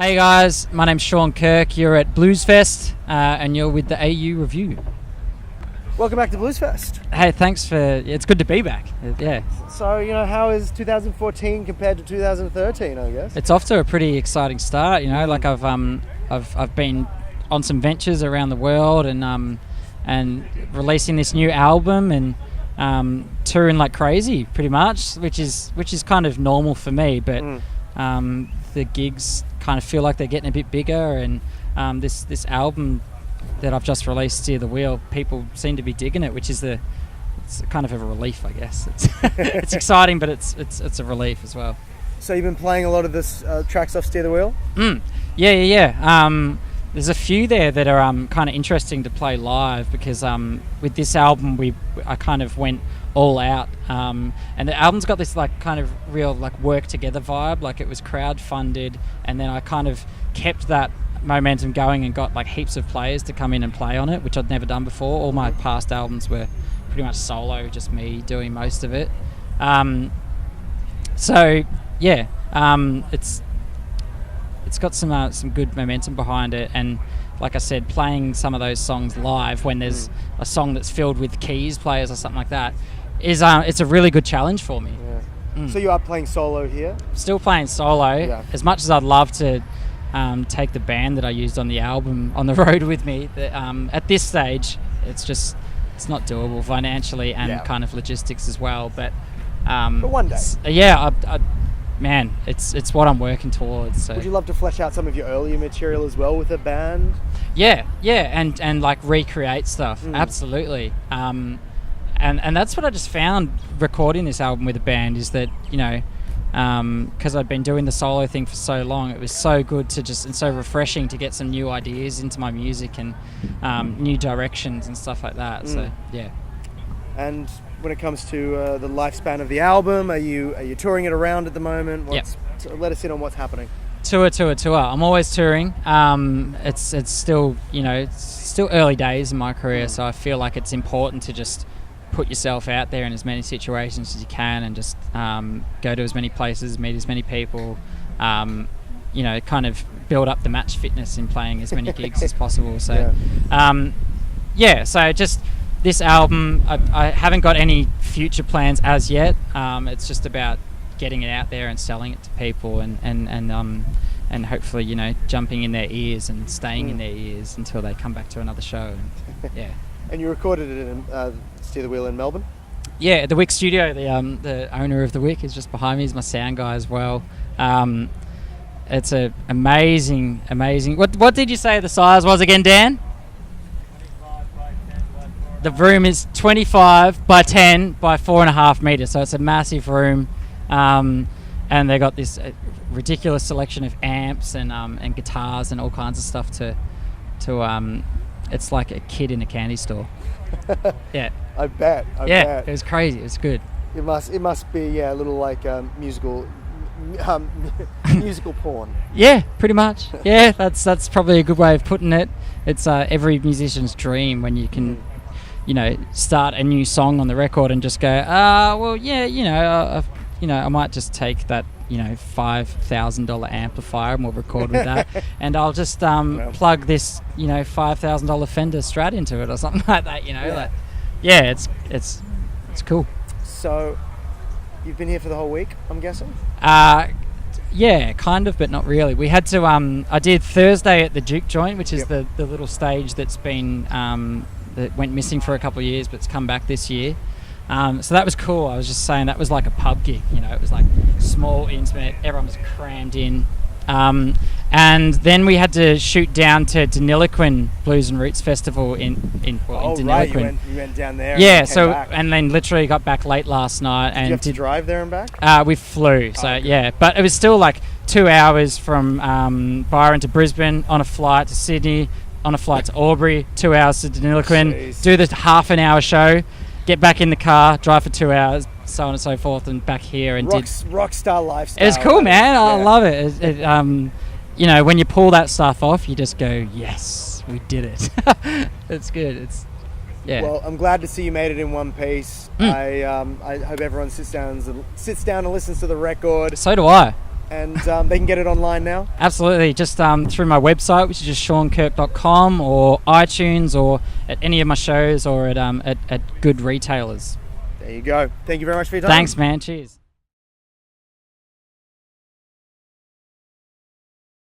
Hey guys, my name's Shaun Kirk. You're at Bluesfest, and you're with the AU Review. Welcome back to Bluesfest. Hey, thanks for. It's good to be back. Yeah, So, how is 2014 compared to 2013, I guess? it's off to a pretty exciting start. Like I've been on some ventures around the world and releasing this new album and touring like crazy, pretty much, which is kind of normal for me. But the gigs kind of feel like they're getting a bit bigger, and this album that I've just released, Steer the Wheel, people seem to be digging it, which is it's kind of a relief, I guess. It's exciting, but it's a relief as well. So you've been playing a lot of this tracks off Steer the Wheel? Yeah. There's a few there that are kind of interesting to play live because with this album I kind of went all out, and the album's got this like kind of real like work together vibe, like it was crowd-funded, and then I kind of kept that momentum going and got like heaps of players to come in and play on it, which I'd never done before. All my past albums were pretty much solo, just me doing most of it. It's got some good momentum behind it, and like I said, playing some of those songs live when there's a song that's filled with keys players or something like that is it's a really good challenge for me. Yeah. So you are playing solo here? Still playing solo. Yeah. As much as I'd love to take the band that I used on the album on the road with me, at this stage it's not doable financially and kind of logistics as well. But one day. Man, it's what I'm working towards. So. Would you love to flesh out some of your earlier material as well with a band? Yeah, and like recreate stuff. Absolutely. And that's what I just found recording this album with a band is that, because I'd been doing the solo thing for so long, it was so good and so refreshing to get some new ideas into my music and new directions and stuff like that. So, yeah. And when it comes to the lifespan of the album, are you touring it around at the moment? Let us in on what's happening. Tour. I'm always touring. It's still it's still early days in my career, so I feel like it's important to just put yourself out there in as many situations as you can, and just go to as many places, meet as many people. Kind of build up the match fitness in playing as many gigs as possible. So, so just. This album, I haven't got any future plans as yet. It's just about getting it out there and selling it to people, and hopefully jumping in their ears and staying in their ears until they come back to another show. And you recorded it in Steer the Wheel in Melbourne? Yeah, at the Wick Studio. The owner of the Wick is just behind me. He's my sound guy as well. It's a amazing. What did you say the size was again, Dan? The room is 25 by 10 by 4.5 meters, so it's a massive room, and they got this ridiculous selection of amps and guitars and all kinds of stuff to it's like a kid in a candy store. Yeah, I bet. It was crazy. It was good. It must be a little like musical porn. Yeah, pretty much. Yeah, that's probably a good way of putting it. It's every musician's dream when you can. Start a new song on the record and just go, I might just take that, $5,000 amplifier and we'll record with that, and I'll just plug this, $5,000 Fender Strat into it or something like that, it's cool. So, you've been here for the whole week, I'm guessing? Yeah, kind of, but not really. We had to, I did Thursday at the Duke Joint, which is the little stage that's been, that went missing for a couple of years, but it's come back this year. So that was cool. I was just saying that was like a pub gig, it was like small, intimate, everyone was crammed in. And then we had to shoot down to Deniliquin Blues and Roots Festival in Deniliquin. Right, you went down there. Yeah, and then literally got back late last night. Did you have to drive there and back? We flew, but it was still like 2 hours from Byron to Brisbane on a flight to Sydney, on a flight to Albury, 2 hours to Deniliquin, do the half an hour show, get back in the car, drive for 2 hours, so on and so forth, and back here and rock star lifestyle. It's cool, man. I love it. When you pull that stuff off, you just go, yes, we did it. It's good. Well, I'm glad to see you made it in one piece. I hope everyone sits down and listens to the record. So do I. and they can get it online now? Absolutely, just through my website, which is just ShaunKirk.com, or iTunes, or at any of my shows, or at good retailers. There you go. Thank you very much for your time. Thanks, man. Cheers.